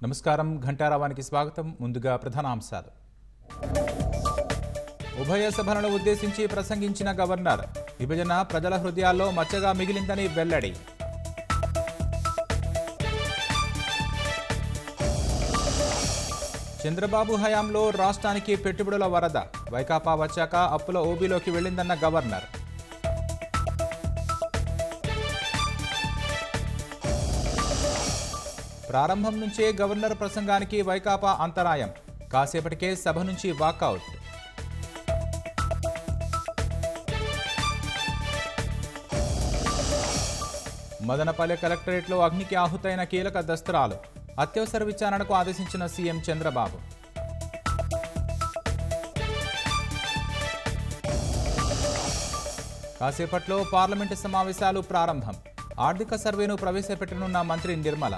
నమస్కారం ఘంటారావానికి స్వాగతం. ముందుగా ప్రధానాంశాలు. ఉభయ సభలను ఉద్దేశించి ప్రసంగించిన గవర్నర్ విభజన ప్రజల హృదయాల్లో మచ్చగా మిగిలిందని వెల్లడి. చంద్రబాబు హయాంలో రాష్ట్రానికి పెట్టుబడుల వరద, వైకాపా వచ్చాక అప్పుల ఓబీలోకి వెళ్లిందన్న గవర్నర్. ప్రారంభం నుంచే గవర్నర్ ప్రసంగానికి వైకాపా అంతరాయం, కాసేపటికే సభ నుంచి వాకౌట్. మదనపల్లె కలెక్టరేట్లో అగ్నికి ఆహుతైన కీలక దస్త్రాలు, అత్యవసర విచారణకు ఆదేశించిన సీఎం చంద్రబాబు. కాసేపట్లో పార్లమెంటు సమావేశాలు ప్రారంభం, ఆర్థిక సర్వేను ప్రవేశపెట్టనున్న మంత్రి నిర్మల.